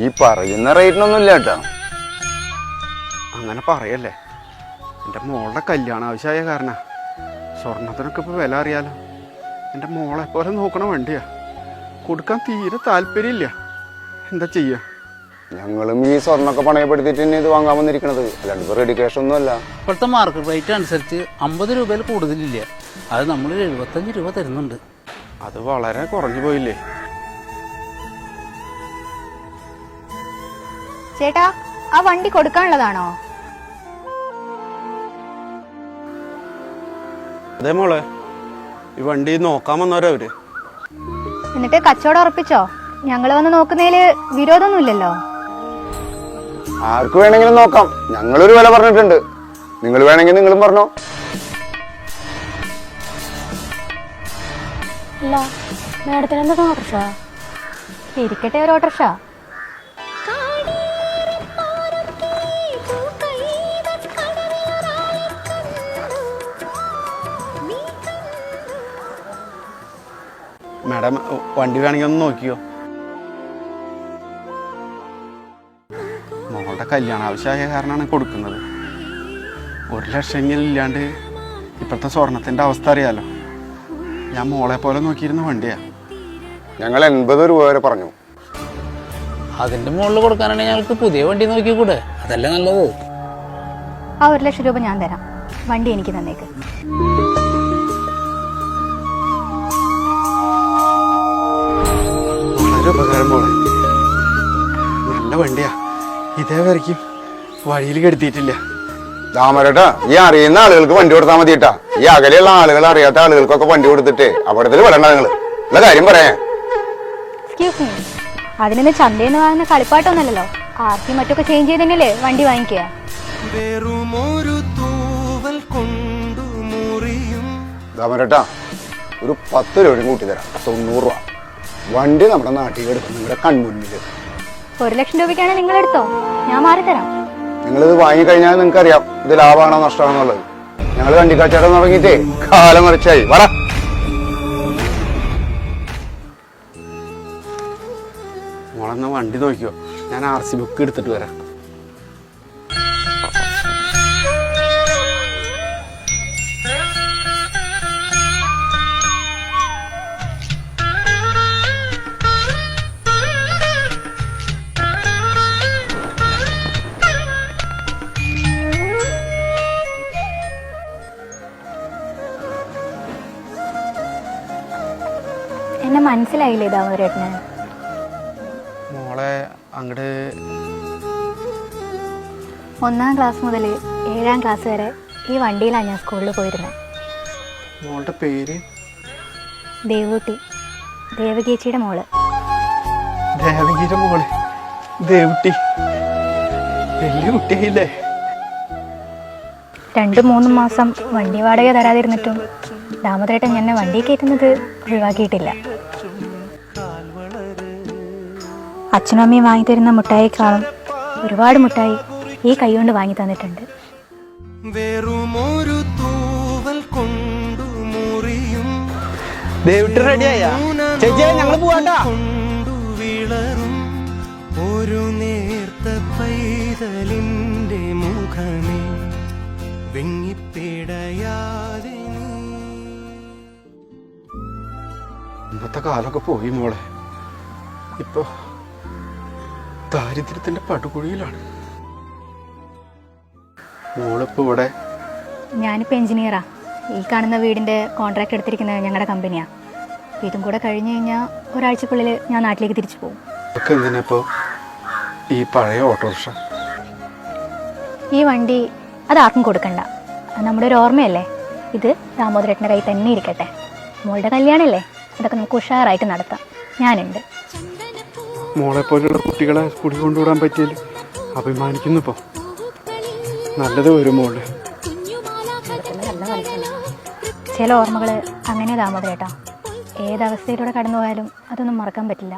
ഈ പറയുന്ന റേറ്റിനൊന്നുമില്ല കേട്ടോ. അങ്ങനെ പറയല്ലേ, എൻ്റെ മോളുടെ കല്യാണം ആവശ്യമായ കാരണം സ്വർണത്തിനൊക്കെ ഇപ്പോൾ വില അറിയാലോ. എൻ്റെ മോളെ പോലെ നോക്കണ വണ്ടിയാ, കൊടുക്കാൻ തീരെ താല്പര്യമില്ല. എന്താ ചെയ്യുക? ഞങ്ങളും ഈ സ്വർണ്ണമൊക്കെ പണയപ്പെടുത്തിയിട്ട് തന്നെ ഇത് വാങ്ങാൻ വന്നിരിക്കണത്, അല്ലാണ്ട് ഇപ്പോൾ റെഡി ക്യാഷ് ഒന്നുമല്ല. ഇപ്പോഴത്തെ മാർക്കറ്റ് റേറ്റ് അനുസരിച്ച് 50 രൂപയിൽ കൂടുതലില്ല. അത് നമ്മൾ 75 രൂപ തരുന്നുണ്ട്. അത് വളരെ കുറഞ്ഞു പോയില്ലേ? ചേട്ടാ, ആ വണ്ടി കൊടുക്കാനുള്ളതാണോ? അതെ മോളെ, ഈ വണ്ടി നോക്കാൻ വന്നവരാ അവര്. എന്നിട്ട് കച്ചവടം ഉറപ്പിച്ചോ? ഞങ്ങൾ വന്ന് നോക്കുന്നതില് വിരോധമൊന്നുമില്ലല്ലോ. ആർക്ക് വേണമെങ്കിലും നോക്കാം, ഞങ്ങളൊരു വില പറഞ്ഞിട്ടുണ്ട്. നിങ്ങൾ വേണമെങ്കിൽ നിങ്ങളും പറഞ്ഞോ. അല്ല, മേഡത്തിന് എന്താ ഓട്ടർഷ? ഇരിക്കട്ടെ, ഒരു ഓട്ടർഷ. മാഡം, വണ്ടി വേണമെങ്കിൽ ഒന്ന് നോക്കിയോ? മോളുടെ കല്യാണ ആവശ്യമായ കാരണമാണ് കൊടുക്കുന്നത്. 1 ലക്ഷമെങ്കിലും ഇല്ലാണ്ട് ഇപ്പോഴത്തെ സ്വർണത്തിൻ്റെ അവസ്ഥ അറിയാലോ. ഞാൻ മോളെ പോലെ നോക്കിയിരുന്ന വണ്ടിയാ. ഞങ്ങൾ 80 രൂപ വരെ പറഞ്ഞു. അതിന്റെ മുകളിൽ കൊടുക്കാനാണെങ്കിൽ ഞങ്ങൾക്ക് പുതിയ വണ്ടി നോക്കിക്കൂടെ? അതല്ലേ നല്ലത്. ആ 1 ലക്ഷം രൂപ ഞാൻ തരാം, വണ്ടി എനിക്ക് തന്നേക്ക്. വളരെ ഉപകാരം മോളെ, നല്ല വണ്ടിയാ. ഇതേ വരയ്ക്കും വഴിയിൽ കെടുത്തിയിട്ടില്ല. ദാമരേട്ടാ, ഈ അറിയുന്ന ആളുകൾക്ക് വണ്ടി കൊടുത്താൽ മതി കേട്ടാ. ഈ അകലെയുള്ള ആളുകൾ അറിയാത്ത ആളുകൾക്കൊക്കെ വണ്ടി കൊടുത്തിട്ട് അപകടത്തിൽ വിടണ്ട. നിങ്ങൾ ഉള്ള കാര്യം പറയാൻ. എക്സ്ക്യൂസ് മീ, അതിന് ചന്തയിൽ നിന്ന് വാങ്ങുന്ന കളിപ്പാട്ടൊന്നുമല്ലല്ലോ. ആർക്കും മറ്റൊക്കെ ചേഞ്ച് ചെയ്തെങ്കിലേ വണ്ടി വാങ്ങിക്കുക. ദാമരേട്ടാ, ഒരു 10 രൂപയും കൂട്ടി തരാം. 90 രൂപ. വണ്ടി നമ്മുടെ നാട്ടിൽ എടുക്കും, നിങ്ങളുടെ കൺമുന്നിൽ. 1 ലക്ഷം രൂപയ്ക്കാണെങ്കിൽ നിങ്ങൾ എടുത്തോ, ഞാൻ മാറിത്തരാം. നിങ്ങളിത് വാങ്ങിക്കഴിഞ്ഞാൽ നിങ്ങൾക്ക് അറിയാം ഇത് ലാഭമാണോ നഷ്ടമാണെന്നുള്ളത്. ഞങ്ങൾ വണ്ടി കച്ചവടം തുടങ്ങിയിട്ടേ കാലം മറിച്ചായി. വട മോളെന്നാ വണ്ടി നോക്കിയോ, ഞാൻ RC ബുക്ക് എടുത്തിട്ട് വരാം. എന്നെ മനസ്സിലായില്ലേ ദാമോദരേട്ടന്? മോളെ അങ്ങട് 1ാം ക്ലാസ് മുതൽ 7ാം ക്ലാസ് വരെ ഈ വണ്ടിയിലാണ് ഞാൻ സ്കൂളിൽ പോയിരുന്നത്. മോളുടെ പേര്? ദേവൂട്ടി, ദേവകേച്ചിയുടെ മോള്. ദേവകിയുടെ മോള് ദേവുട്ടി, വലിയ കുട്ടിയായില്ലേ? 2-3 മാസം വണ്ടി വാടക തരാതിരുന്നിട്ടും ദാമോദരേട്ടൻ എന്നെ വണ്ടി കയറ്റുന്നത് ഒഴിവാക്കിയിട്ടില്ല. അച്ഛനും അമ്മയും വാങ്ങി തരുന്ന മുട്ടായിക്കാളും ഒരുപാട് മുട്ടായി ഈ കൈ കൊണ്ട് വാങ്ങി തന്നിട്ടുണ്ട്. ഒരു നേർത്ത പൈതലിന്റെ മുഖമേ വെങ്ങിപ്പിടയാതെ. ഇന്നത്തെ കാലമൊക്കെ പോയി മോളെ. ഇപ്പൊ ദാരിദ്ര്യത്തിന്റെ പടുകുഴിയിലാണ് മോളിപ്പോ. ഇവിടെ ഞാനിപ്പോൾ എഞ്ചിനീയറാ. ഈ കാണുന്ന വീടിൻ്റെ കോൺട്രാക്ട് എടുത്തിരിക്കുന്നത് ഞങ്ങളുടെ കമ്പനിയാണ്. ഇതും കൂടെ കഴിഞ്ഞ് കഴിഞ്ഞാൽ ഒരാഴ്ചക്കുള്ളിൽ ഞാൻ നാട്ടിലേക്ക് തിരിച്ചു പോകും. ഒക്കെ എന്തിനാപ്പോൾ ഈ പഴയ ഓട്ടോറിക്ഷ? ഈ വണ്ടി അതാർക്കും കൊടുക്കണ്ട, അത് നമ്മുടെ ഒരു ഓർമ്മയല്ലേ. ഇത് ദാമോദരേട്ടൻ്റെ കയ്യിൽ തന്നെ ഇരിക്കട്ടെ. മോളുടെ കല്യാണമല്ലേ, അതൊക്കെ നമുക്ക് ഉഷാറായിട്ട് നടത്താം. ഞാനുണ്ട്. മോളെ പോലെയുള്ള കുട്ടികളെ കുടി കൊണ്ടുവിടാൻ പറ്റിയാൽ അഭിമാനിക്കുന്നു. ഇപ്പോൾ നല്ലത് വരും മോള്. നല്ല മനസ്സിലാണ്. ചില ഓർമ്മകൾ അങ്ങനെ ദാമോദരേട്ടാ, ഏതവസ്ഥയിലൂടെ കടന്നു പോയാലും അതൊന്നും മറക്കാൻ പറ്റില്ല.